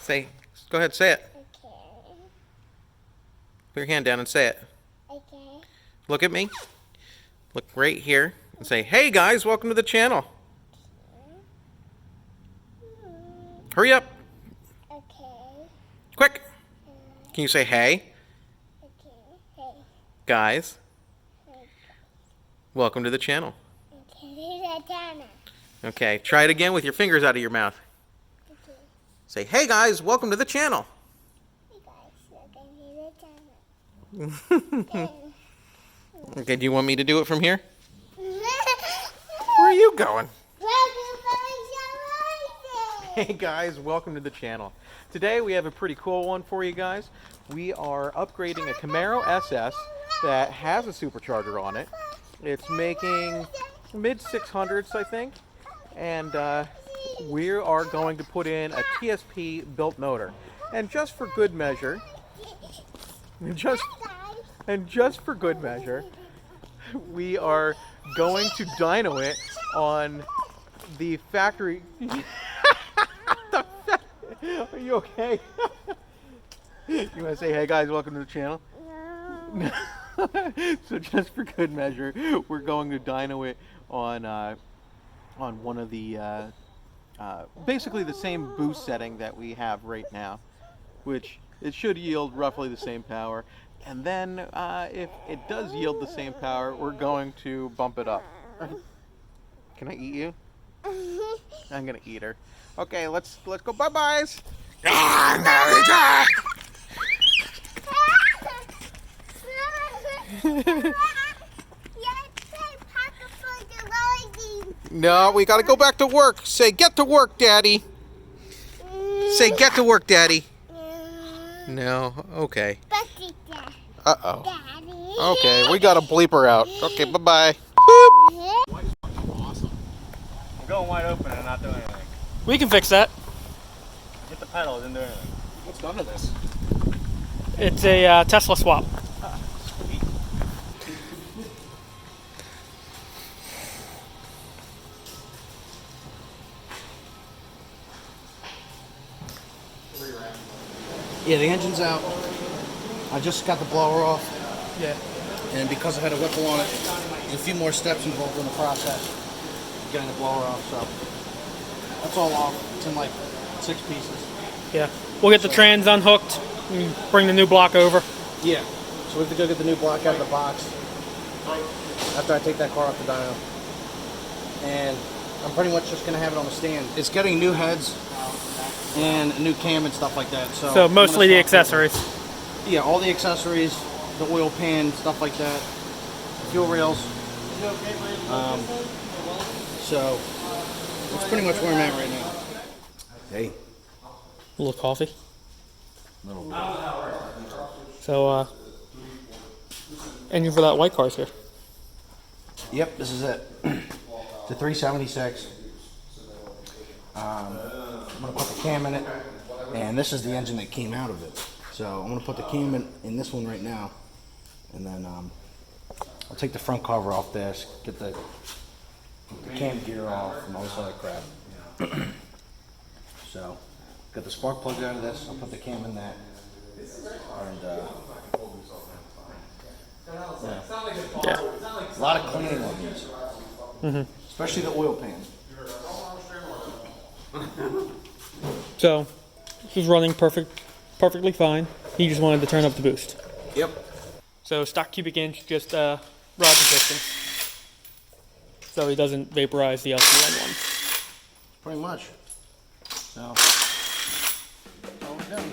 Say, go ahead, say it. Okay. Put your hand down and say it. Okay. Look at me. Look right here and say, hey guys, welcome to the channel. Hurry up. Okay. Quick. Can you say hey? Okay. Hey. Guys, welcome to the channel. Okay. Okay, try it again with your fingers out of your mouth. Okay. Say, hey guys, welcome to the channel. Hey guys, welcome to the channel. Okay, do you want me to do it from here? Where are you going? Hey guys, welcome to the channel. Today we have a pretty cool one for you guys. We are upgrading a Camaro SS that has a supercharger on it. It's making mid 600s, I think. And we are going to put in a TSP built motor. And just for good measure, we are going to dyno it on the factory. Are you okay? You want to say, hey guys, welcome to the channel? No. So just for good measure, we're going to dyno it on one of the, basically the same boost setting that we have right now, which it should yield roughly the same power. And then if it does yield the same power, we're going to bump it up. Can I eat you? I'm gonna eat her. Okay, let's go. Bye byes. No, we gotta go back to work. Say, get to work, Daddy. Say, get to work, Daddy. No, okay. Uh-oh. Okay, we got a bleeper out. Okay, bye-bye. Awesome. I'm going wide open and not doing anything. We can fix that. Hit the pedal, didn't do anything. What's done to this? It's a Tesla swap. Sweet. Yeah, the engine's out. I just got the blower off, Yeah. and because I had a Whipple on it, there's a few more steps involved in the process of getting the blower off, so that's all off. It's in like 6 pieces. Yeah. We'll get the trans unhooked and bring the new block over. Yeah. So we have to go get the new block out of the box after I take that car off the dyno. And I'm pretty much just going to have it on the stand. It's getting new heads and a new cam and stuff like that. So mostly the accessories. Yeah, all the accessories, the oil pan, stuff like that, fuel rails. So that's pretty much where I'm at right now. Hey. A little coffee. Little bit. So, engine for that white car's here. Yep, this is it. It's a 376. I'm going to put the cam in it, and this is the engine that came out of it. So I'm going to put the cam in this one right now, and then I'll take the front cover off this, get the cam gear off, and all this other crap. So, got the spark plug out of this, I'll put the cam in that, and Yeah. a lot of cleaning on these, especially the oil pan. So, this was running perfectly fine. He just wanted to turn up the boost. Yep. So, stock cubic inch, just rods and pistons. So he doesn't vaporize the LCN one. Pretty much. So, all we're done.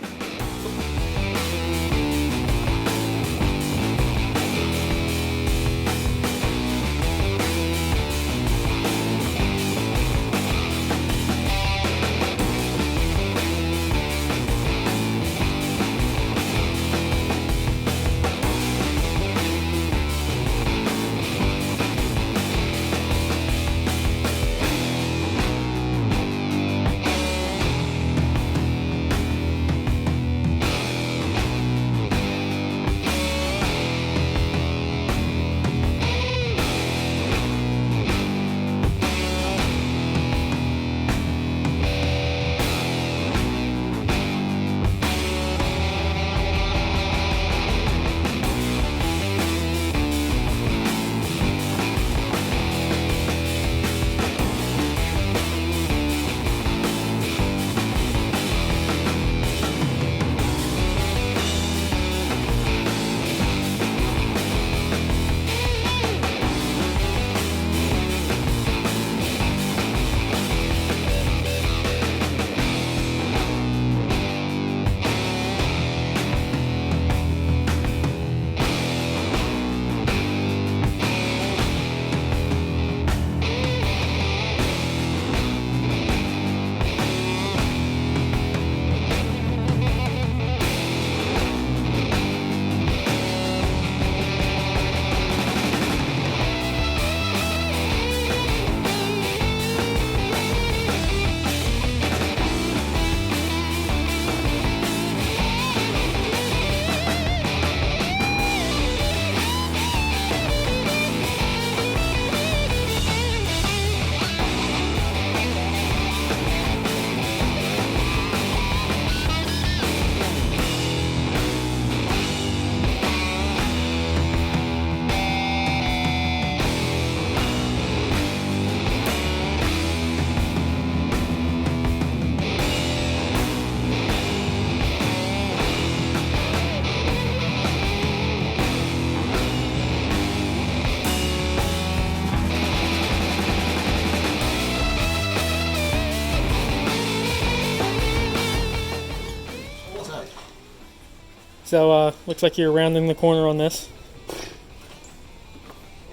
So, looks like you're rounding the corner on this.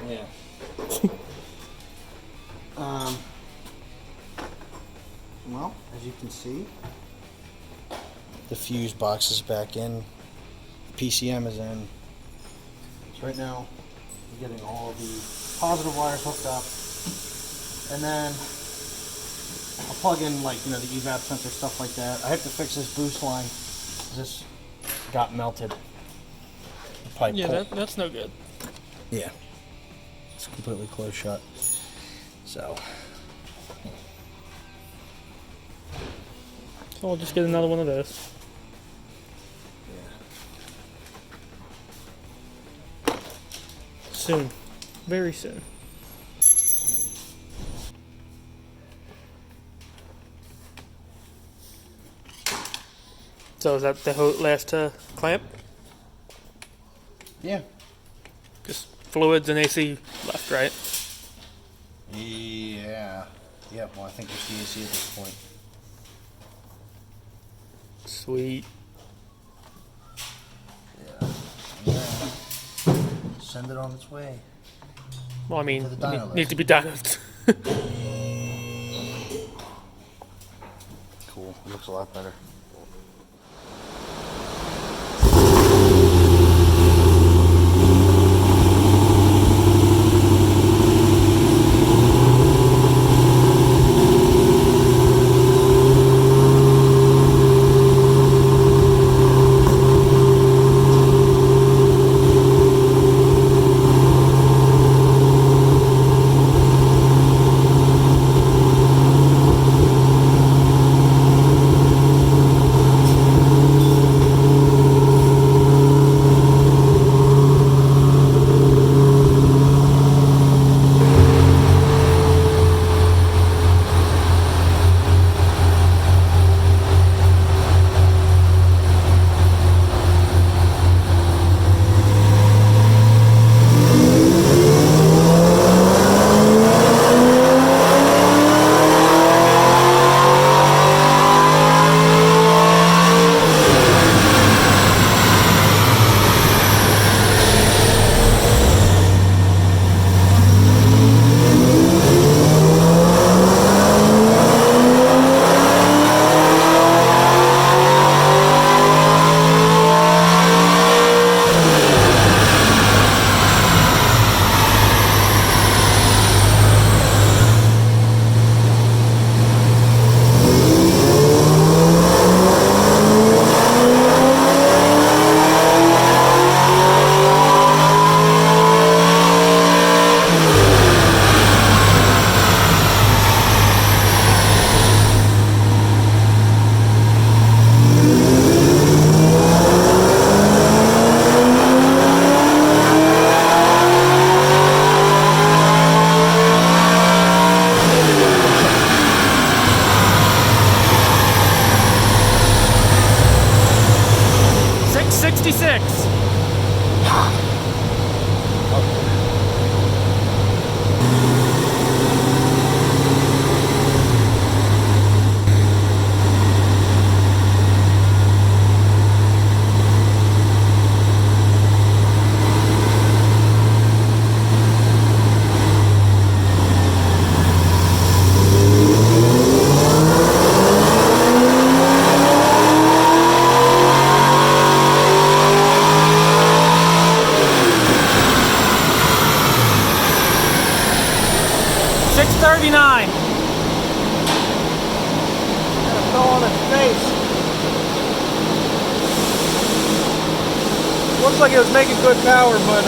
Yeah. Well, as you can see, the fuse box is back in. The PCM is in. So right now, I'm getting all the positive wires hooked up, and then I'll plug in, like, you know, the evap sensor, stuff like that. I have to fix this boost line. This got melted. Probably Yeah, that's no good. yeah, it's completely closed shut. So So I'll just get another one of those. Soon. Very soon. So is that the last clamp? yeah, Just fluids and AC left, right? yeah. Well, I think it's the AC at this point. Sweet. Yeah. Send it on its way. Well, I mean, To the dyno list. needs to be dynoed. Cool. It looks a lot better. Looks like it was making good power, but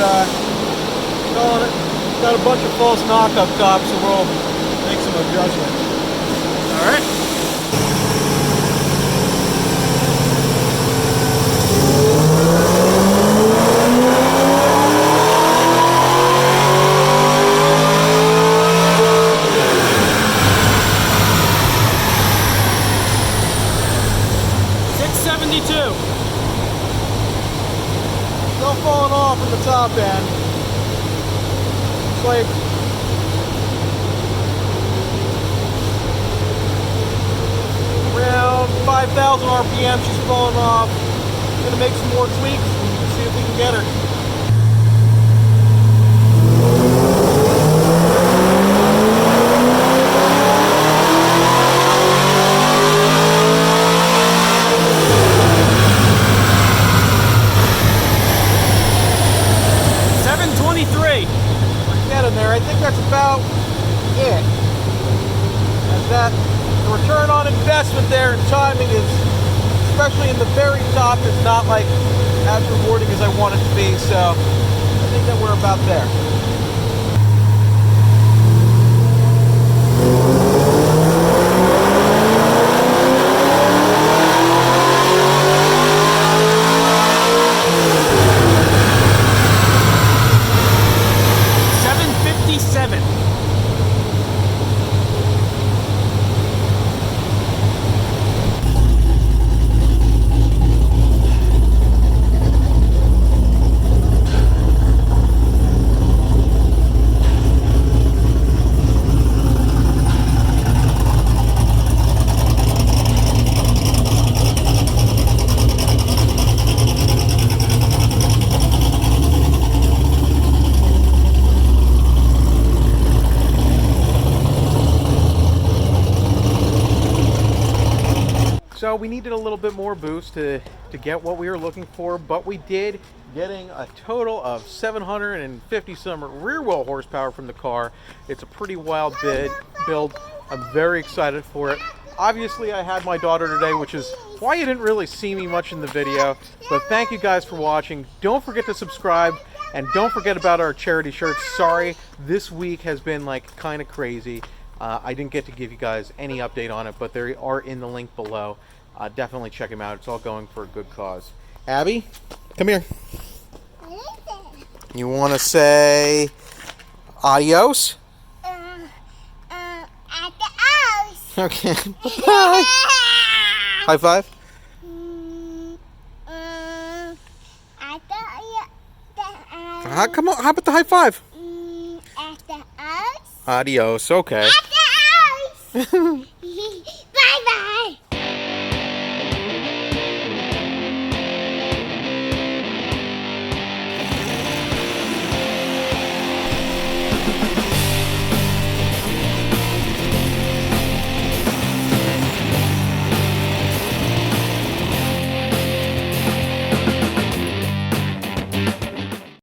got a bunch of false knock-up tops, so we'll make some adjustments. All right. Still falling off in the top end. It's like around 5,000 RPM she's falling off. Gonna make some more tweaks and see if we can get her. $723. There. I think that's about it. And that the return on investment there and timing is, especially in the very top, is not like as rewarding as I want it to be. So I think that we're about there. So we needed a little bit more boost to get what we were looking for, but we did, getting a total of 750 some rear wheel horsepower from the car. It's a pretty wild build. I'm very excited for it. Obviously I had my daughter today, which is why you didn't really see me much in the video, but thank you guys for watching. Don't forget to subscribe, and don't forget about our charity shirts. Sorry, this week has been like kind of crazy. I didn't get to give you guys any update on it, but they are in the link below. Definitely check them out. It's all going for a good cause. Abby, come here. What is it? You want to say adios? At the house. Okay. Bye. High five. At the Come on. How about the high five? at the house. Adios. Okay. At the house.